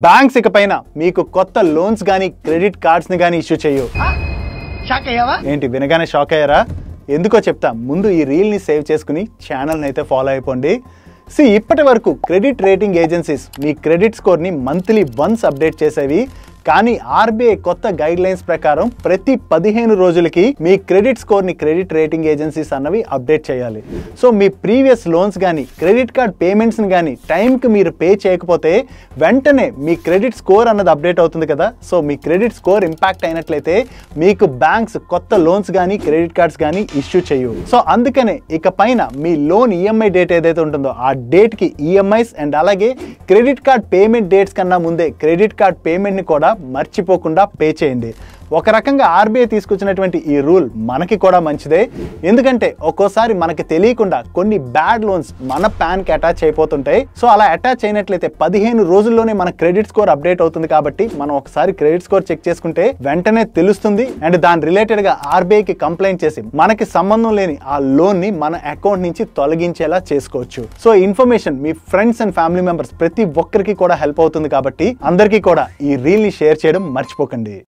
Banks ఇకపైన మీకు కొత్త లోన్స్ గానీ క్రెడిట్ కార్డ్స్ ని గానీ ఇష్యూ చేయవు. ఏంటి వినగానే షాక్ అయ్యారా? ఎందుకో చెప్తా. ముందు ఈ రీల్ ని సేవ్ చేసుకుని ఛానల్ ని అయితే ఫాలో అయిపోండి. ఇప్పటి వరకు క్రెడిట్ రేటింగ్ ఏజెన్సీస్ మీ క్రెడిట్ స్కోర్ ని మంత్లీ వన్స్ అప్డేట్ చేసేవి. కానీ ఆర్బీఐ కొత్త గైడ్ లైన్స్ ప్రకారం ప్రతి 15 రోజులకి మీ క్రెడిట్ స్కోర్ ని క్రెడిట్ రేటింగ్ ఏజెన్సీస్ అన్నవి అప్డేట్ చేయాలి. సో మీ ప్రీవియస్ లోన్స్ కానీ క్రెడిట్ కార్డ్ పేమెంట్స్ ని కానీ టైంకి మీరు పే చేయకపోతే వెంటనే మీ క్రెడిట్ స్కోర్ అన్నది అప్డేట్ అవుతుంది కదా. సో మీ క్రెడిట్ స్కోర్ ఇంపాక్ట్ అయినట్లయితే మీకు బ్యాంక్స్ కొత్త లోన్స్ కానీ క్రెడిట్ కార్డ్స్ కానీ ఇష్యూ చేయవు. సో అందుకనే ఇక పైన మీ లోన్ ఈఎంఐ డేట్ ఏదైతే ఉంటుందో ఆ డేట్ కి ఈఎంఐస్ అండ్ అలాగే క్రెడిట్ కార్డ్ పేమెంట్ డేట్స్ కన్నా ముందే క్రెడిట్ కార్డ్ పేమెంట్ ని కూడా మర్చిపోకుండా పే చేయండి. ఒక రకంగా ఆర్బీఐ తీసుకొచ్చినటువంటి ఈ రూల్ మనకి కూడా మంచిదే. ఎందుకంటే ఒక్కోసారి మనకి తెలియకుండా కొన్ని బ్యాడ్ లోన్స్ మన పాన్ కి అటాచ్ అయిపోతుంటాయి. సో అలా అటాచ్ అయినట్లయితే 15 రోజుల్లోనే మన క్రెడిట్ స్కోర్ అప్డేట్ అవుతుంది. కాబట్టి మనం ఒకసారి క్రెడిట్ స్కోర్ చెక్ చేసుకుంటే వెంటనే తెలుస్తుంది. అండ్ దాని రిలేటెడ్ గా ఆర్బీఐకి కంప్లైంట్ చేసి మనకి సంబంధం లేని ఆ లోన్ ని మన అకౌంట్ నుంచి తొలగించేలా చేసుకోవచ్చు. So information me friends and family members ప్రతి ఒక్కరికి కూడా హెల్ప్ అవుతుంది. కాబట్టి అందరికీ కూడా ఈ రీల్ ని షేర్ చేయడం మర్చిపోకండి.